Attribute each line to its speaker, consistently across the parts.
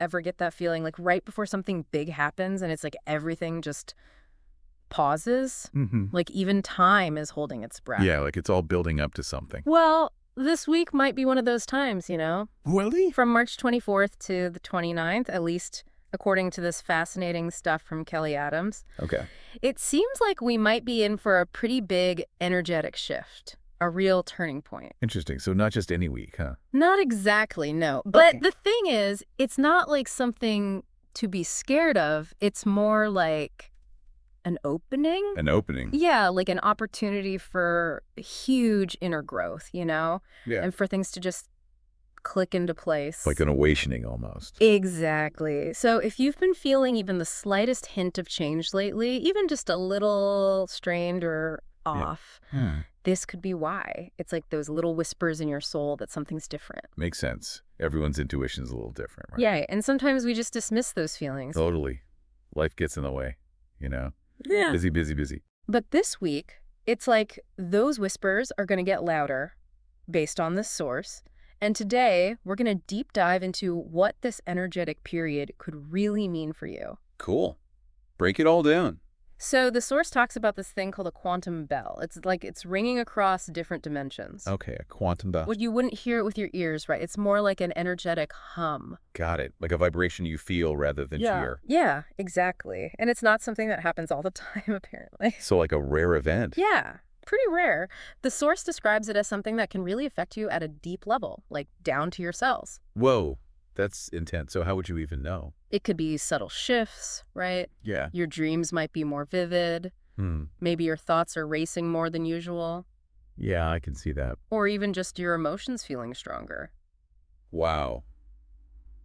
Speaker 1: ever get that feeling like right before something big happens and it's like everything just pauses? Like even time is holding its breath.
Speaker 2: Yeah, like it's all building up to something.
Speaker 1: Well, this week might be one of those times, you know?
Speaker 2: Really?
Speaker 1: From March 24th to the 29th, at least according to this fascinating stuff from Kelly Adams.
Speaker 2: Okay.
Speaker 1: It seems like we might be in for a pretty big energetic shift, a real turning point.
Speaker 2: Interesting. So not just any week, huh?
Speaker 1: Not exactly, no. But
Speaker 2: Okay.
Speaker 1: the thing is, it's not like something to be scared of. It's more like an opening.
Speaker 2: An opening.
Speaker 1: Yeah, like an opportunity for huge inner growth, you know?
Speaker 2: Yeah.
Speaker 1: And for things to just click into place.
Speaker 2: Like an awakening almost.
Speaker 1: Exactly. So if you've been feeling even the slightest hint of change lately, even just a little strained or off, this could be why. It's like those little whispers in your soul that something's different.
Speaker 2: Makes sense. Everyone's intuition's a little different, right?
Speaker 1: Yeah, and sometimes we just dismiss those feelings.
Speaker 2: Totally. Life gets in the way, you know?
Speaker 1: Yeah.
Speaker 2: Busy, busy, busy.
Speaker 1: But this week, it's like those whispers are going to get louder based on this source. And today, we're going to deep dive into what this energetic period could really mean for you.
Speaker 2: Cool. Break it all down.
Speaker 1: So the source talks about this thing called a quantum bell. It's like it's ringing across different dimensions.
Speaker 2: Okay, a quantum bell.
Speaker 1: Well, you wouldn't hear it with your ears, right? It's more like an energetic hum.
Speaker 2: Got it. Like a vibration you feel rather than hear.
Speaker 1: Yeah, exactly. And it's not something that happens all the time, apparently.
Speaker 2: So like a rare event.
Speaker 1: Yeah, pretty rare. The source describes it as something that can really affect you at a deep level, like down to your cells.
Speaker 2: Whoa, that's intense. So how would you even know?
Speaker 1: It could be subtle shifts, right?
Speaker 2: Yeah.
Speaker 1: Your dreams might be more vivid. Maybe your thoughts are racing more than usual.
Speaker 2: Yeah, I can see that.
Speaker 1: Or even just your emotions feeling stronger.
Speaker 2: Wow.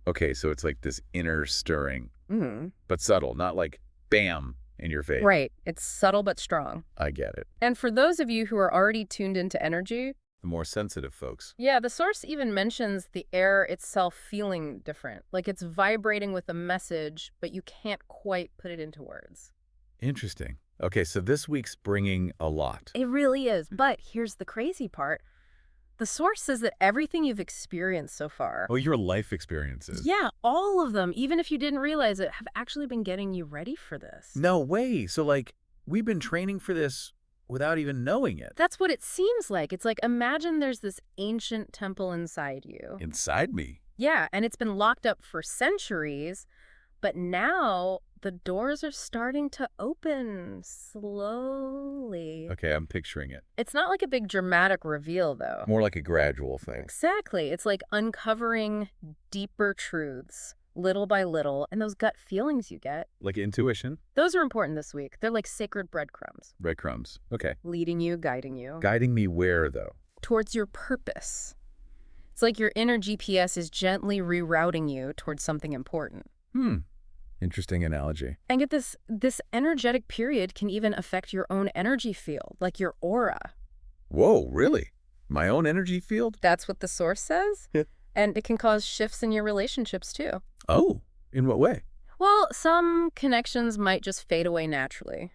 Speaker 2: Okay, so it's like this inner stirring,
Speaker 1: Mm-hmm.
Speaker 2: but subtle, not like bam in your face.
Speaker 1: Right. It's subtle but strong.
Speaker 2: I get it.
Speaker 1: And for those of you who are already tuned into energy,
Speaker 2: The more sensitive folks.
Speaker 1: yeah, the source even mentions the air itself feeling different. Like it's vibrating with a message, but you can't quite put it into words.
Speaker 2: Interesting. Okay, so this week's bringing a lot.
Speaker 1: It really is. But here's the crazy part. The source says that everything you've experienced so far,
Speaker 2: Oh, your life experiences.
Speaker 1: yeah, all of them, even if you didn't realize it, have actually been getting you ready for this.
Speaker 2: No way. So like, we've been training for this without even knowing it.
Speaker 1: That's what it seems like. It's like, imagine there's this ancient temple inside you.
Speaker 2: Inside me.
Speaker 1: Yeah, and it's been locked up for centuries, but now the doors are starting to open slowly.
Speaker 2: Okay, I'm picturing it.
Speaker 1: It's not like a big dramatic reveal, though.
Speaker 2: More like a gradual thing.
Speaker 1: Exactly. It's like uncovering deeper truths, little by little, and those gut feelings you get.
Speaker 2: Like intuition.
Speaker 1: Those are important this week. They're like sacred breadcrumbs,
Speaker 2: Breadcrumbs. Okay.
Speaker 1: leading you, guiding you
Speaker 2: Guiding me where, though?
Speaker 1: towards your purpose. It's like your inner GPS is gently rerouting you towards something important.
Speaker 2: Interesting analogy.
Speaker 1: And get this energetic period can even affect your own energy field, like your aura.
Speaker 2: Whoa, really? My own energy field?
Speaker 1: That's what the source says.
Speaker 2: Yeah.
Speaker 1: And it can cause shifts in your relationships, too.
Speaker 2: Oh, in what way?
Speaker 1: Well, some connections might just fade away naturally,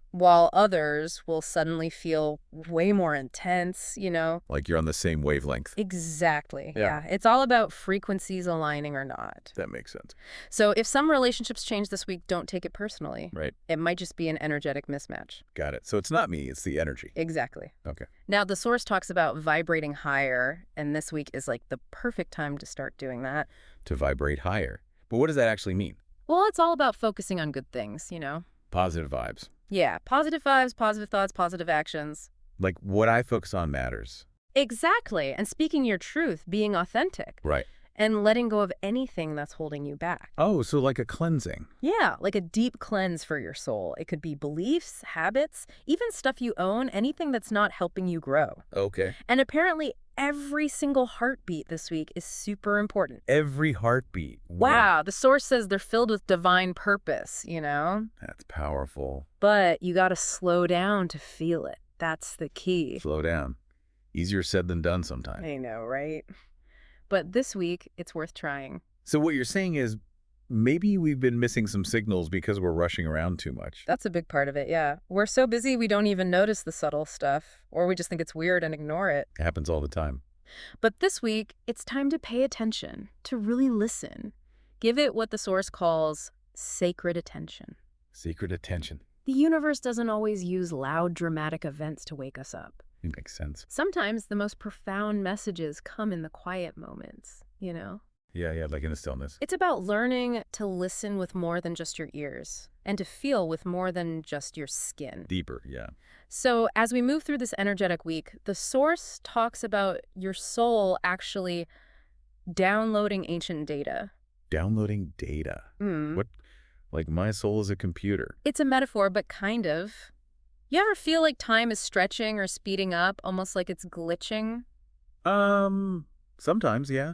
Speaker 1: while others will suddenly feel way more intense, you know?
Speaker 2: Like you're on the same wavelength.
Speaker 1: Exactly.
Speaker 2: Yeah.
Speaker 1: Yeah. It's all about frequencies aligning or not.
Speaker 2: That makes sense.
Speaker 1: So if some relationships change this week, don't take it personally.
Speaker 2: Right.
Speaker 1: It might just be an energetic mismatch.
Speaker 2: Got it. So it's not me, it's the energy.
Speaker 1: Exactly.
Speaker 2: Okay.
Speaker 1: Now, the source talks about vibrating higher, and this week is like the perfect time to start doing that.
Speaker 2: To vibrate higher. But what does that actually mean?
Speaker 1: Well, it's all about focusing on good things, you know?
Speaker 2: Positive vibes.
Speaker 1: Yeah, positive vibes, positive thoughts, positive actions.
Speaker 2: Like what I focus on matters.
Speaker 1: Exactly. And speaking your truth, being authentic,
Speaker 2: Right.
Speaker 1: and letting go of anything that's holding you back.
Speaker 2: Oh, so like a cleansing.
Speaker 1: Yeah, like a deep cleanse for your soul. It could be beliefs, habits, even stuff you own, anything that's not helping you grow.
Speaker 2: Okay.
Speaker 1: And apparently, every single heartbeat this week is super important.
Speaker 2: Every heartbeat.
Speaker 1: Wow, the source says they're filled with divine purpose, you know?
Speaker 2: That's powerful.
Speaker 1: But you gotta slow down to feel it. That's the key.
Speaker 2: Slow down. Easier said than done sometimes.
Speaker 1: I know, right? But this week, it's worth trying.
Speaker 2: So what you're saying is maybe we've been missing some signals because we're rushing around too much.
Speaker 1: That's a big part of it, yeah. We're so busy we don't even notice the subtle stuff, or we just think it's weird and ignore it.
Speaker 2: It happens all the time.
Speaker 1: But this week, it's time to pay attention, to really listen. Give it what the source calls sacred attention.
Speaker 2: Secret attention.
Speaker 1: The universe doesn't always use loud, dramatic events to wake us up.
Speaker 2: It makes sense.
Speaker 1: Sometimes the most profound messages come in the quiet moments, you know?
Speaker 2: Yeah, like in the stillness.
Speaker 1: It's about learning to listen with more than just your ears and to feel with more than just your skin.
Speaker 2: Deeper, yeah.
Speaker 1: So as we move through this energetic week, the source talks about your soul actually downloading ancient data.
Speaker 2: Downloading data. What? Like my soul is a computer.
Speaker 1: It's a metaphor, but kind of. You ever feel like time is stretching or speeding up, almost like it's glitching?
Speaker 2: Sometimes, yeah.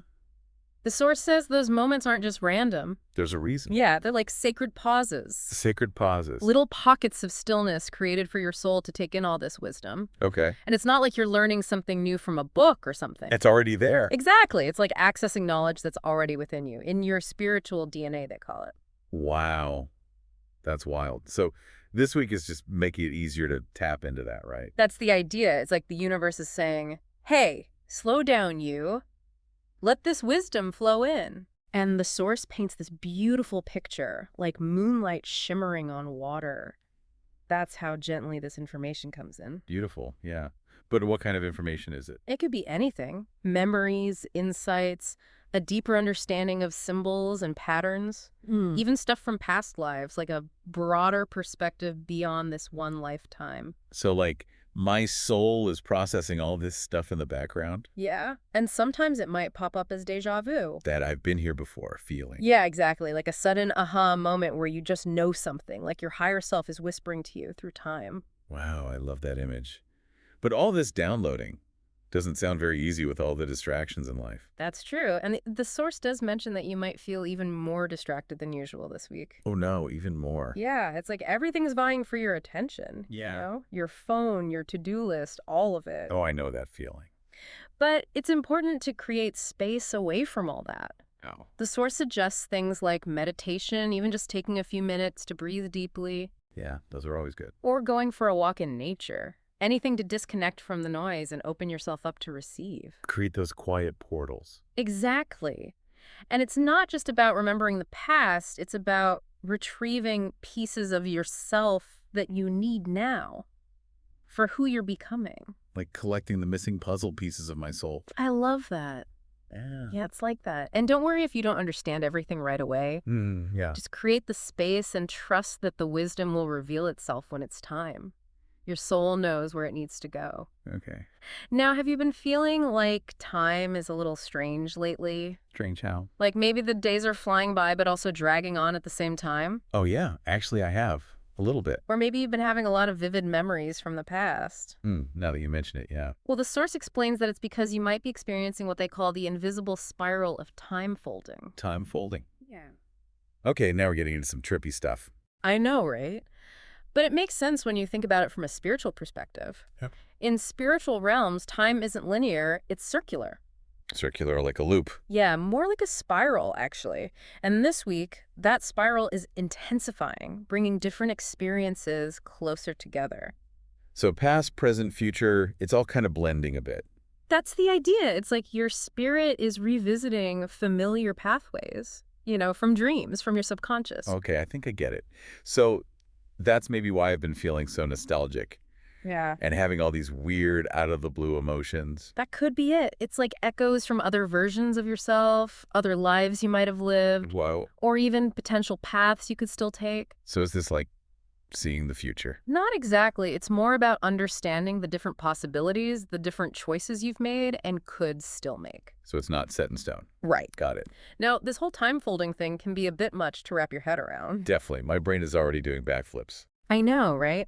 Speaker 1: The source says those moments aren't just random.
Speaker 2: There's a reason.
Speaker 1: Yeah, they're like sacred pauses.
Speaker 2: Sacred pauses.
Speaker 1: Little pockets of stillness created for your soul to take in all this wisdom.
Speaker 2: Okay.
Speaker 1: And it's not like you're learning something new from a book or something.
Speaker 2: It's already there.
Speaker 1: Exactly. It's like accessing knowledge that's already within you, in your spiritual DNA, they call it.
Speaker 2: Wow. That's wild. So this week is just making it easier to tap into that, right?
Speaker 1: That's the idea. It's like the universe is saying, hey, slow down, you. Let this wisdom flow in. And the source paints this beautiful picture, like moonlight shimmering on water. That's how gently this information comes in.
Speaker 2: Beautiful, yeah. But what kind of information is it?
Speaker 1: It could be anything. Memories, insights, a deeper understanding of symbols and patterns. Even stuff from past lives, like a broader perspective beyond this one lifetime.
Speaker 2: So like my soul is processing all this stuff in the background?
Speaker 1: Yeah. And sometimes it might pop up as déjà vu.
Speaker 2: That I've been here before feeling.
Speaker 1: Yeah, exactly. Like a sudden aha moment where you just know something, like your higher self is whispering to you through time.
Speaker 2: Wow, I love that image. But all this downloading doesn't sound very easy with all the distractions in life.
Speaker 1: That's true. And the source does mention that you might feel even more distracted than usual this week.
Speaker 2: Oh no, even more.
Speaker 1: Yeah, it's like everything's vying for your attention.
Speaker 2: Yeah.
Speaker 1: You know? Your phone, your to-do list, all of it.
Speaker 2: Oh, I know that feeling.
Speaker 1: But it's important to create space away from all that.
Speaker 2: Oh.
Speaker 1: The source suggests things like meditation, even just taking a few minutes to breathe deeply.
Speaker 2: Yeah, those are always good.
Speaker 1: Or going for a walk in nature. Anything to disconnect from the noise and open yourself up to receive.
Speaker 2: Create those quiet portals.
Speaker 1: Exactly. And it's not just about remembering the past, it's about retrieving pieces of yourself that you need now for who you're becoming.
Speaker 2: Like collecting the missing puzzle pieces of my soul.
Speaker 1: I love that. Yeah, it's like that. And don't worry if you don't understand everything right away.
Speaker 2: Yeah.
Speaker 1: Just create the space and trust that the wisdom will reveal itself when it's time. Your soul knows where it needs to go.
Speaker 2: Okay.
Speaker 1: Now, have you been feeling like time is a little strange lately?
Speaker 2: Strange how?
Speaker 1: Like maybe the days are flying by but also dragging on at the same time?
Speaker 2: Oh yeah, actually I have. A little bit.
Speaker 1: Or maybe you've been having a lot of vivid memories from the past.
Speaker 2: Now that you mention it, yeah.
Speaker 1: Well, the source explains that it's because you might be experiencing what they call the invisible spiral of time folding.
Speaker 2: Time folding.
Speaker 1: Yeah.
Speaker 2: Okay, now we're getting into some trippy stuff.
Speaker 1: I know, right? But it makes sense when you think about it from a spiritual perspective.
Speaker 2: Yep.
Speaker 1: In spiritual realms, time isn't linear, it's circular.
Speaker 2: Circular like a loop.
Speaker 1: Yeah, more like a spiral, actually. And this week, that spiral is intensifying, bringing different experiences closer together.
Speaker 2: So past, present, future, it's all kind of blending a bit.
Speaker 1: That's the idea. It's like your spirit is revisiting familiar pathways, you know, from dreams, from your subconscious.
Speaker 2: Okay, I think I get it. So that's maybe why I've been feeling so nostalgic.
Speaker 1: Yeah.
Speaker 2: And having all these weird, out-of-the-blue emotions.
Speaker 1: That could be it. It's like echoes from other versions of yourself, other lives you might have lived,
Speaker 2: Whoa.
Speaker 1: or even potential paths you could still take.
Speaker 2: So is this like seeing the future?
Speaker 1: Not exactly. It's more about understanding the different possibilities, the different choices you've made and could still make.
Speaker 2: So it's not set in stone.
Speaker 1: Right.
Speaker 2: Got it.
Speaker 1: Now, this whole time folding thing can be a bit much to wrap your head around.
Speaker 2: Definitely. My brain is already doing backflips.
Speaker 1: I know, right?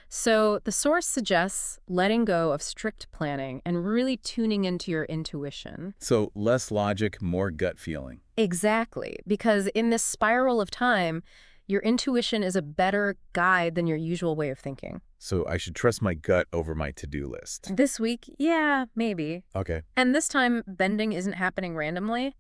Speaker 1: So the source suggests letting go of strict planning and really tuning into your intuition.
Speaker 2: So less logic, more gut feeling.
Speaker 1: Exactly. Because in this spiral of time, your intuition is a better guide than your usual way of thinking.
Speaker 2: So I should trust my gut over my to-do list.
Speaker 1: This week, yeah, maybe.
Speaker 2: Okay.
Speaker 1: And this time, bending isn't happening randomly.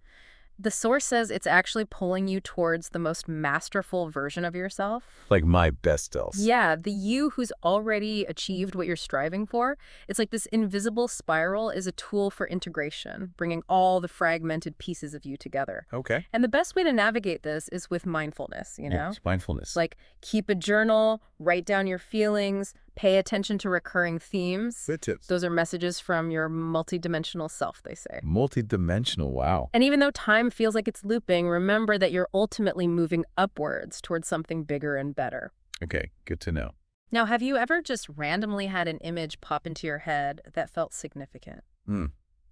Speaker 1: The source says it's actually pulling you towards the most masterful version of yourself.
Speaker 2: Like my best self.
Speaker 1: Yeah, the you who's already achieved what you're striving for. It's like this invisible spiral is a tool for integration, bringing all the fragmented pieces of you together.
Speaker 2: Okay.
Speaker 1: And the best way to navigate this is with mindfulness,
Speaker 2: Yes, mindfulness.
Speaker 1: Like keep a journal, write down your feelings, pay attention to recurring themes.
Speaker 2: Good tips.
Speaker 1: Those are messages from your multidimensional self, they say.
Speaker 2: Multidimensional, wow.
Speaker 1: And even though time feels like it's looping, remember that you're ultimately moving upwards towards something bigger and better.
Speaker 2: Okay, good to know.
Speaker 1: Now, have you ever just randomly had an image pop into your head that felt significant?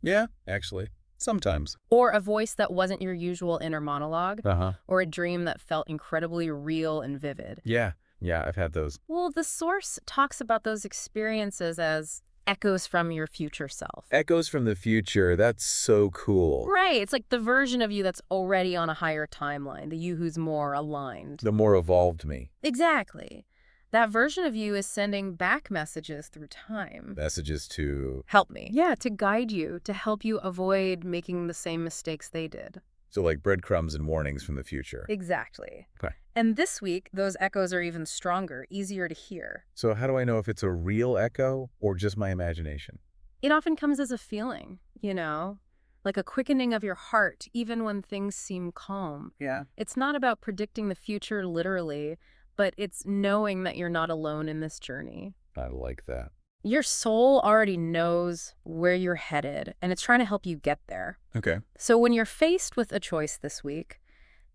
Speaker 2: Yeah, actually. Sometimes.
Speaker 1: Or a voice that wasn't your usual inner monologue?
Speaker 2: Uh-huh.
Speaker 1: Or a dream that felt incredibly real and vivid?
Speaker 2: Yeah, I've had those.
Speaker 1: Well, the source talks about those experiences as echoes from your future self.
Speaker 2: Echoes from the future, that's so cool.
Speaker 1: Right. It's like the version of you that's already on a higher timeline, the you who's more aligned.
Speaker 2: The more evolved me.
Speaker 1: Exactly. That version of you is sending back messages through time.
Speaker 2: Messages to...
Speaker 1: Help me. Yeah, to guide you, to help you avoid making the same mistakes they did.
Speaker 2: So like breadcrumbs and warnings from the future.
Speaker 1: Exactly.
Speaker 2: Okay.
Speaker 1: And this week, those echoes are even stronger, easier to hear.
Speaker 2: So how do I know if it's a real echo or just my imagination?
Speaker 1: It often comes as a feeling, like a quickening of your heart, even when things seem calm.
Speaker 2: Yeah.
Speaker 1: It's not about predicting the future literally, but it's knowing that you're not alone in this journey.
Speaker 2: I like that.
Speaker 1: Your soul already knows where you're headed, and it's trying to help you get there.
Speaker 2: Okay.
Speaker 1: So when you're faced with a choice this week,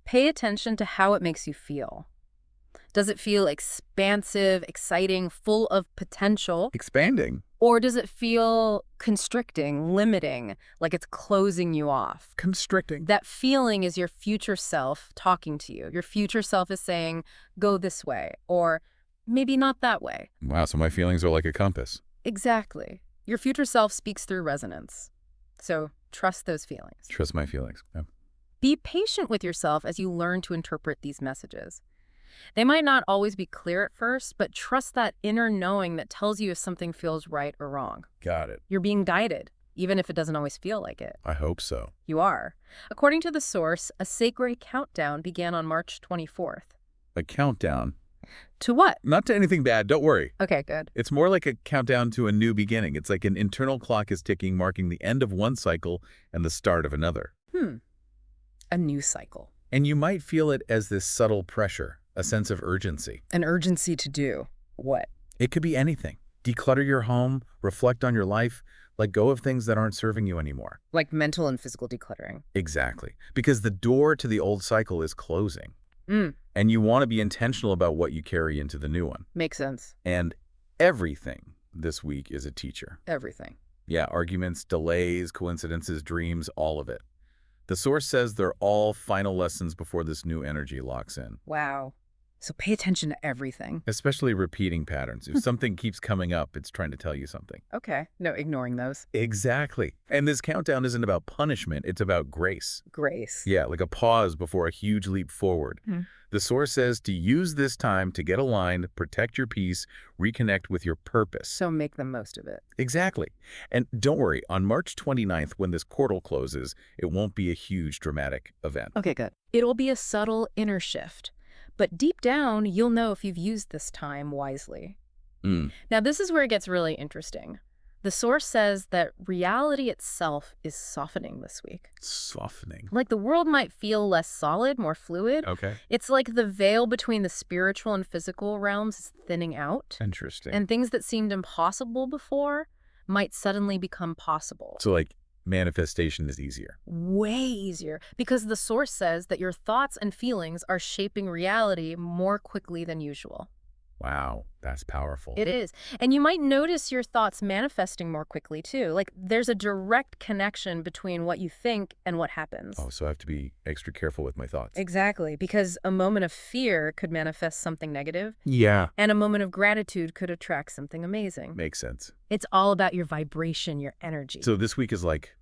Speaker 1: pay attention to how it makes you feel. Does it feel expansive, exciting, full of potential?
Speaker 2: Expanding.
Speaker 1: Or does it feel constricting, limiting, like it's closing you off?
Speaker 2: Constricting.
Speaker 1: That feeling is your future self talking to you. Your future self is saying, go this way, or maybe not that way.
Speaker 2: Wow, so my feelings are like a compass.
Speaker 1: Exactly. Your future self speaks through resonance. So trust those feelings.
Speaker 2: Trust my feelings. Yeah.
Speaker 1: Be patient with yourself as you learn to interpret these messages. They might not always be clear at first, but trust that inner knowing that tells you if something feels right or wrong.
Speaker 2: Got it.
Speaker 1: You're being guided, even if it doesn't always feel like it.
Speaker 2: I hope so.
Speaker 1: You are. According to the source, a sacred countdown began on March 24th.
Speaker 2: A countdown?
Speaker 1: To what?
Speaker 2: Not to anything bad, don't worry.
Speaker 1: Okay, good.
Speaker 2: It's more like a countdown to a new beginning. It's like an internal clock is ticking, marking the end of one cycle and the start of another.
Speaker 1: A new cycle.
Speaker 2: And you might feel it as this subtle pressure, a sense of urgency.
Speaker 1: An urgency to do what?
Speaker 2: It could be anything. Declutter your home, reflect on your life, let go of things that aren't serving you anymore.
Speaker 1: Like mental and physical decluttering.
Speaker 2: Exactly. Because the door to the old cycle is closing.
Speaker 1: Mm.
Speaker 2: And you want to be intentional about what you carry into the new one.
Speaker 1: Makes sense.
Speaker 2: And everything this week is a teacher.
Speaker 1: Everything.
Speaker 2: Yeah, arguments, delays, coincidences, dreams, all of it. The source says they're all final lessons before this new energy locks in.
Speaker 1: Wow. So pay attention to everything.
Speaker 2: Especially repeating patterns. If something keeps coming up, it's trying to tell you something.
Speaker 1: Okay. No ignoring those.
Speaker 2: Exactly. And this countdown isn't about punishment, it's about grace.
Speaker 1: Grace.
Speaker 2: Yeah, like a pause before a huge leap forward. The source says to use this time to get aligned, protect your peace, reconnect with your purpose.
Speaker 1: So make the most of it.
Speaker 2: Exactly. And don't worry, on March 29th, when this portal closes, it won't be a huge dramatic event.
Speaker 1: Okay, good. It'll be a subtle inner shift. But deep down, you'll know if you've used this time wisely. Now, this is where it gets really interesting. The source says that reality itself is softening this week.
Speaker 2: Softening.
Speaker 1: Like the world might feel less solid, more fluid.
Speaker 2: Okay.
Speaker 1: It's like the veil between the spiritual and physical realms is thinning out.
Speaker 2: Interesting.
Speaker 1: And things that seemed impossible before might suddenly become possible.
Speaker 2: So like manifestation is easier.
Speaker 1: Way easier, because the source says that your thoughts and feelings are shaping reality more quickly than usual.
Speaker 2: Wow, that's powerful.
Speaker 1: It is. And you might notice your thoughts manifesting more quickly, too. Like, there's a direct connection between what you think and what happens.
Speaker 2: Oh, so I have to be extra careful with my thoughts.
Speaker 1: Exactly, because a moment of fear could manifest something negative.
Speaker 2: Yeah.
Speaker 1: And a moment of gratitude could attract something amazing.
Speaker 2: Makes sense.
Speaker 1: It's all about your vibration, your energy.
Speaker 2: So this week is like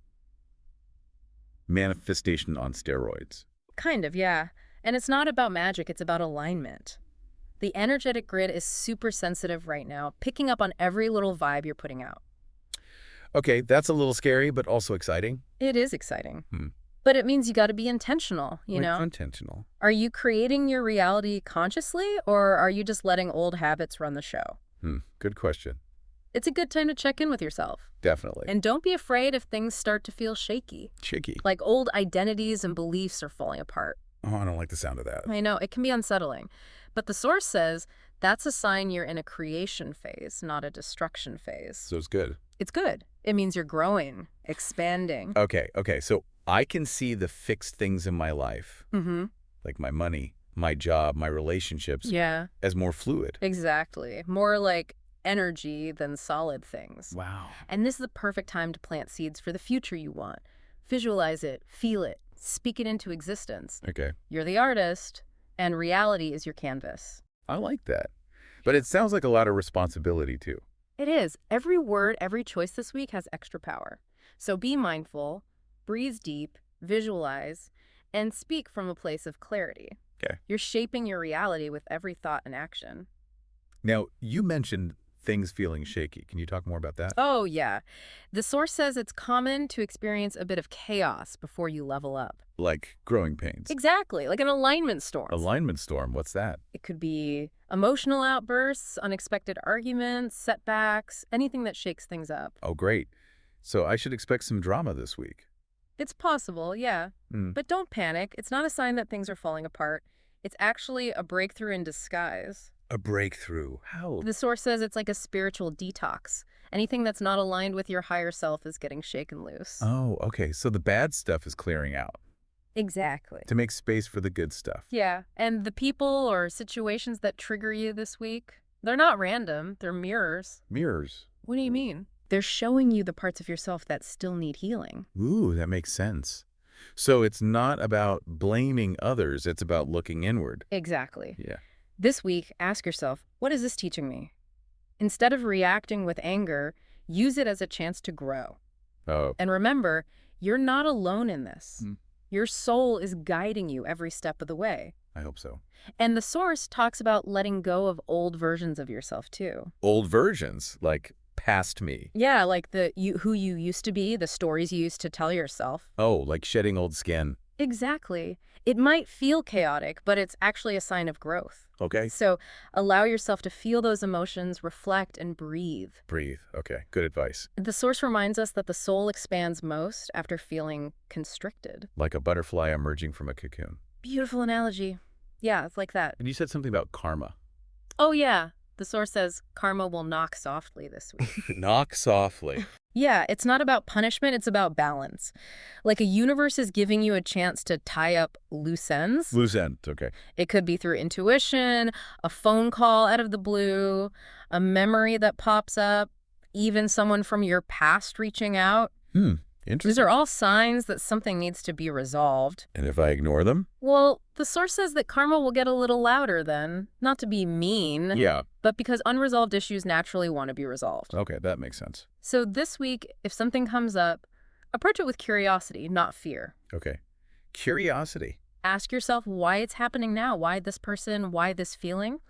Speaker 2: manifestation on steroids.
Speaker 1: Kind of, yeah. And it's not about magic, it's about alignment. The energetic grid is super sensitive right now, picking up on every little vibe you're putting out.
Speaker 2: Okay, that's a little scary, but also exciting.
Speaker 1: It is exciting. But it means you got to be intentional, you
Speaker 2: Like
Speaker 1: know?
Speaker 2: intentional.
Speaker 1: Are you creating your reality consciously, or are you just letting old habits run the show?
Speaker 2: Good question.
Speaker 1: It's a good time to check in with yourself.
Speaker 2: Definitely.
Speaker 1: And don't be afraid if things start to feel shaky.
Speaker 2: Shaky.
Speaker 1: Like old identities and beliefs are falling apart.
Speaker 2: Oh, I don't like the sound of that.
Speaker 1: I know, it can be unsettling. But the source says that's a sign you're in a creation phase, not a destruction phase.
Speaker 2: So it's good.
Speaker 1: It's good. It means you're growing, expanding.
Speaker 2: Okay. So I can see the fixed things in my life,
Speaker 1: Mm-hmm.
Speaker 2: like my money, my job, my relationships,
Speaker 1: Yeah,
Speaker 2: as more fluid.
Speaker 1: exactly. More like energy than solid things.
Speaker 2: Wow.
Speaker 1: And this is the perfect time to plant seeds for the future you want. Visualize it, feel it, speak it into existence.
Speaker 2: Okay.
Speaker 1: You're the artist, and reality is your canvas.
Speaker 2: I like that. But it sounds like a lot of responsibility, too.
Speaker 1: It is. Every word, every choice this week has extra power. So be mindful, breathe deep, visualize, and speak from a place of clarity.
Speaker 2: Okay.
Speaker 1: You're shaping your reality with every thought and action.
Speaker 2: Now, you mentioned things feeling shaky. Can you talk more about that?
Speaker 1: Oh, yeah. The source says it's common to experience a bit of chaos before you level up.
Speaker 2: Like growing pains.
Speaker 1: Exactly, like an alignment storm.
Speaker 2: Alignment storm. What's that?
Speaker 1: It could be emotional outbursts, unexpected arguments, setbacks, anything that shakes things up.
Speaker 2: Oh, great. So I should expect some drama this week.
Speaker 1: It's possible, yeah. But don't panic. It's not a sign that things are falling apart. It's actually a breakthrough in disguise.
Speaker 2: A breakthrough. How?
Speaker 1: The source says it's like a spiritual detox. Anything that's not aligned with your higher self is getting shaken loose.
Speaker 2: Oh, okay. So the bad stuff is clearing out
Speaker 1: Exactly.
Speaker 2: to make space for the good stuff.
Speaker 1: Yeah, and the people or situations that trigger you this week, they're not random. They're mirrors.
Speaker 2: Mirrors.
Speaker 1: What do you mean? They're showing you the parts of yourself that still need healing.
Speaker 2: Ooh, that makes sense. So it's not about blaming others. It's about looking inward.
Speaker 1: Exactly.
Speaker 2: Yeah.
Speaker 1: This week, ask yourself, what is this teaching me? Instead of reacting with anger, use it as a chance to grow.
Speaker 2: Oh,
Speaker 1: And remember, you're not alone in this.
Speaker 2: Mm.
Speaker 1: Your soul is guiding you every step of the way.
Speaker 2: I hope so.
Speaker 1: And the source talks about letting go of old versions of yourself, too.
Speaker 2: Old versions, like past me.
Speaker 1: Yeah, like who you used to be, the stories you used to tell yourself.
Speaker 2: Oh, like shedding old skin.
Speaker 1: Exactly. It might feel chaotic, but it's actually a sign of growth.
Speaker 2: Okay.
Speaker 1: So allow yourself to feel those emotions, reflect, and breathe.
Speaker 2: Breathe. Okay. Good advice.
Speaker 1: The source reminds us that the soul expands most after feeling constricted.
Speaker 2: Like a butterfly emerging from a cocoon.
Speaker 1: Beautiful analogy. Yeah, it's like that.
Speaker 2: And you said something about karma.
Speaker 1: Oh, yeah. The source says karma will knock softly this week.
Speaker 2: Knock softly.
Speaker 1: Yeah, it's not about punishment, it's about balance. Like a universe is giving you a chance to tie up loose ends.
Speaker 2: Loose end. Okay.
Speaker 1: It could be through intuition, a phone call out of the blue, a memory that pops up, even someone from your past reaching out.
Speaker 2: Interesting.
Speaker 1: These are all signs that something needs to be resolved.
Speaker 2: And if I ignore them?
Speaker 1: Well, the source says that karma will get a little louder then. Not to be mean,
Speaker 2: Yeah.
Speaker 1: but because unresolved issues naturally want to be resolved.
Speaker 2: Okay, that makes sense.
Speaker 1: So this week, if something comes up, approach it with curiosity, not fear.
Speaker 2: Okay. Curiosity.
Speaker 1: Ask yourself why it's happening now, why this person, why this feeling.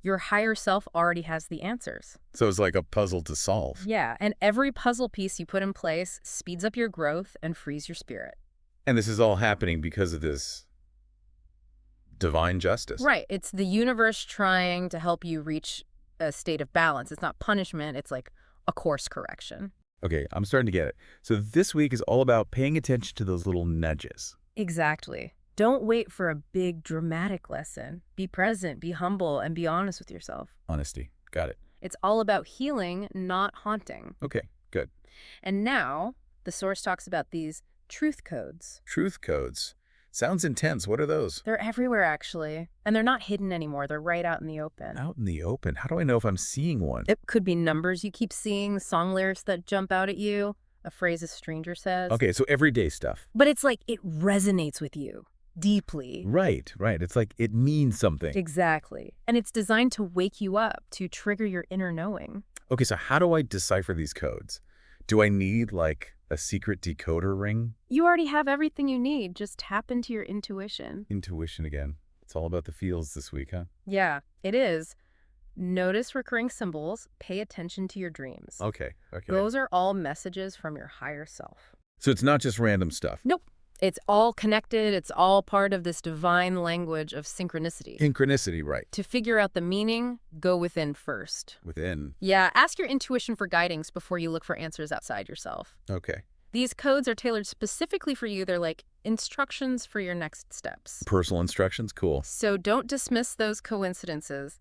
Speaker 1: Your higher self already has the answers.
Speaker 2: So it's like a puzzle to solve.
Speaker 1: Yeah, and every puzzle piece you put in place speeds up your growth and frees your spirit.
Speaker 2: And this is all happening because of this divine justice.
Speaker 1: Right. It's the universe trying to help you reach a state of balance. It's not punishment. It's like a course correction.
Speaker 2: Okay, I'm starting to get it. So this week is all about paying attention to those little nudges.
Speaker 1: Exactly. Don't wait for a big dramatic lesson. Be present, be humble, and be honest with yourself.
Speaker 2: Honesty. Got it.
Speaker 1: It's all about healing, not haunting.
Speaker 2: Okay, good.
Speaker 1: And now, the source talks about these truth codes.
Speaker 2: Truth codes. Sounds intense. What are those?
Speaker 1: They're everywhere, actually. And they're not hidden anymore. They're right out in the open.
Speaker 2: Out in the open. How do I know if I'm seeing one?
Speaker 1: It could be numbers you keep seeing, song lyrics that jump out at you, a phrase a stranger says.
Speaker 2: Okay, so everyday stuff.
Speaker 1: But it's like it resonates with you deeply.
Speaker 2: Right. It's like it means something.
Speaker 1: Exactly. And it's designed to wake you up, to trigger your inner knowing.
Speaker 2: Okay, so how do I decipher these codes? Do I need like a secret decoder ring?
Speaker 1: You already have everything you need. Just tap into your intuition.
Speaker 2: Intuition again. It's all about the feels this week, huh?
Speaker 1: Yeah, it is. Notice recurring symbols. Pay attention to your dreams.
Speaker 2: Okay.
Speaker 1: Those are all messages from your higher self.
Speaker 2: So it's not just random stuff.
Speaker 1: Nope. It's all connected. It's all part of this divine language of synchronicity.
Speaker 2: Synchronicity, right.
Speaker 1: To figure out the meaning, go within first.
Speaker 2: Within.
Speaker 1: Yeah, ask your intuition for guidance before you look for answers outside yourself.
Speaker 2: Okay.
Speaker 1: These codes are tailored specifically for you. They're like instructions for your next steps.
Speaker 2: Personal instructions? Cool.
Speaker 1: So don't dismiss those coincidences.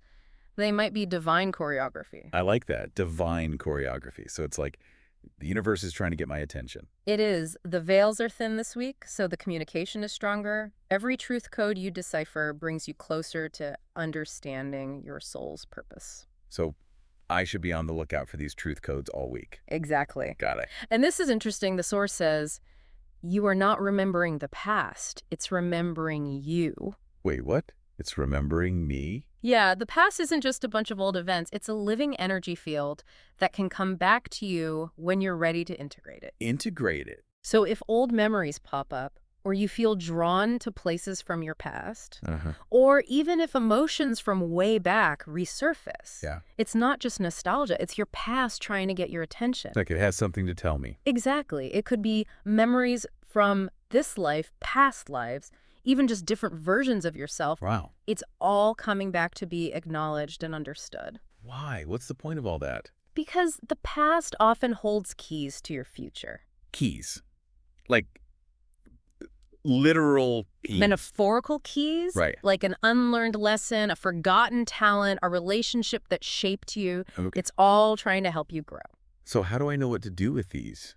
Speaker 1: They might be divine choreography.
Speaker 2: I like that. Divine choreography. So it's like the universe is trying to get my attention.
Speaker 1: It is. The veils are thin this week, so the communication is stronger. Every truth code you decipher brings you closer to understanding your soul's purpose.
Speaker 2: So I should be on the lookout for these truth codes all week.
Speaker 1: Exactly.
Speaker 2: Got it.
Speaker 1: And this is interesting. The source says, you are not remembering the past. It's remembering you.
Speaker 2: Wait, what? It's remembering me?
Speaker 1: Yeah, the past isn't just a bunch of old events. It's a living energy field that can come back to you when you're ready to integrate it.
Speaker 2: Integrate it.
Speaker 1: So if old memories pop up, or you feel drawn to places from your past, or even if emotions from way back resurface, it's not just nostalgia. It's your past trying to get your attention.
Speaker 2: It's like it has something to tell me.
Speaker 1: Exactly. It could be memories from this life, past lives, even just different versions of yourself.
Speaker 2: Wow.
Speaker 1: It's all coming back to be acknowledged and understood.
Speaker 2: Why? What's the point of all that?
Speaker 1: Because the past often holds keys to your future.
Speaker 2: Keys. Like literal keys.
Speaker 1: Metaphorical keys?
Speaker 2: Right.
Speaker 1: Like an unlearned lesson, a forgotten talent, a relationship that shaped you.
Speaker 2: Okay.
Speaker 1: It's all trying to help you grow.
Speaker 2: So how do I know what to do with these?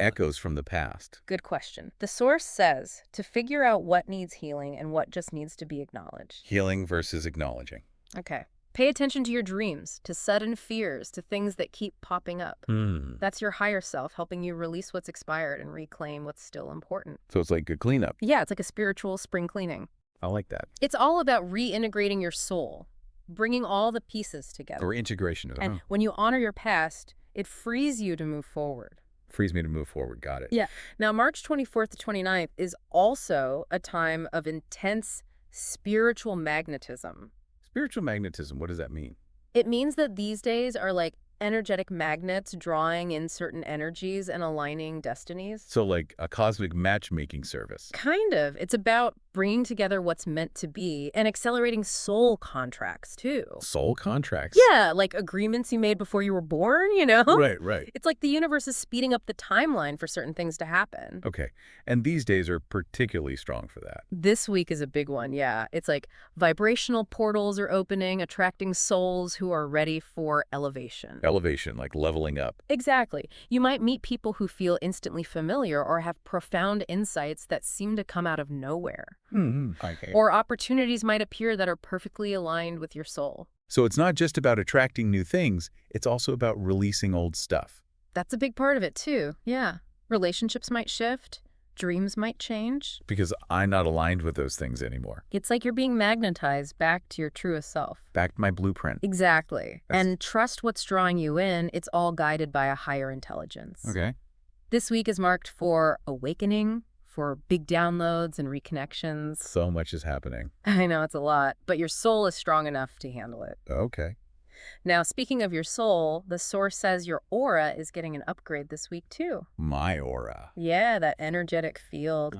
Speaker 2: Echoes from the past.
Speaker 1: Good question. The source says to figure out what needs healing and what just needs to be acknowledged.
Speaker 2: Healing versus acknowledging.
Speaker 1: Okay. Pay attention to your dreams, to sudden fears, to things that keep popping up. That's your higher self helping you release what's expired and reclaim what's still important.
Speaker 2: So it's like good cleanup.
Speaker 1: Yeah, it's like a spiritual spring cleaning.
Speaker 2: I like that.
Speaker 1: It's all about reintegrating your soul, bringing all the pieces together.
Speaker 2: Or integration.
Speaker 1: And when you honor your past, it frees you to move forward.
Speaker 2: Frees me to move forward. Got it.
Speaker 1: Yeah. Now, March 24th to 29th is also a time of intense spiritual magnetism.
Speaker 2: Spiritual magnetism, what does that mean?
Speaker 1: It means that these days are like energetic magnets drawing in certain energies and aligning destinies.
Speaker 2: So like a cosmic matchmaking service.
Speaker 1: Kind of. It's about bringing together what's meant to be and accelerating soul contracts, too.
Speaker 2: Soul contracts?
Speaker 1: Yeah, like agreements you made before you were born, you know?
Speaker 2: Right.
Speaker 1: It's like the universe is speeding up the timeline for certain things to happen.
Speaker 2: Okay. And these days are particularly strong for that.
Speaker 1: This week is a big one, yeah. It's like vibrational portals are opening, attracting souls who are ready for elevation.
Speaker 2: Elevation, like leveling up.
Speaker 1: Exactly. You might meet people who feel instantly familiar or have profound insights that seem to come out of nowhere.
Speaker 2: Okay.
Speaker 1: Or opportunities might appear that are perfectly aligned with your soul.
Speaker 2: So it's not just about attracting new things, it's also about releasing old stuff.
Speaker 1: That's a big part of it, too. Yeah. Relationships might shift. Dreams might change.
Speaker 2: Because I'm not aligned with those things anymore.
Speaker 1: It's like you're being magnetized back to your truest self.
Speaker 2: Back to my blueprint.
Speaker 1: Exactly. And trust what's drawing you in. It's all guided by a higher intelligence.
Speaker 2: Okay.
Speaker 1: This week is marked for awakening, for big downloads and reconnections.
Speaker 2: So much is happening.
Speaker 1: I know it's a lot, but your soul is strong enough to handle it.
Speaker 2: Okay.
Speaker 1: Now, speaking of your soul, the source says your aura is getting an upgrade this week, too.
Speaker 2: My aura.
Speaker 1: Yeah, that energetic field.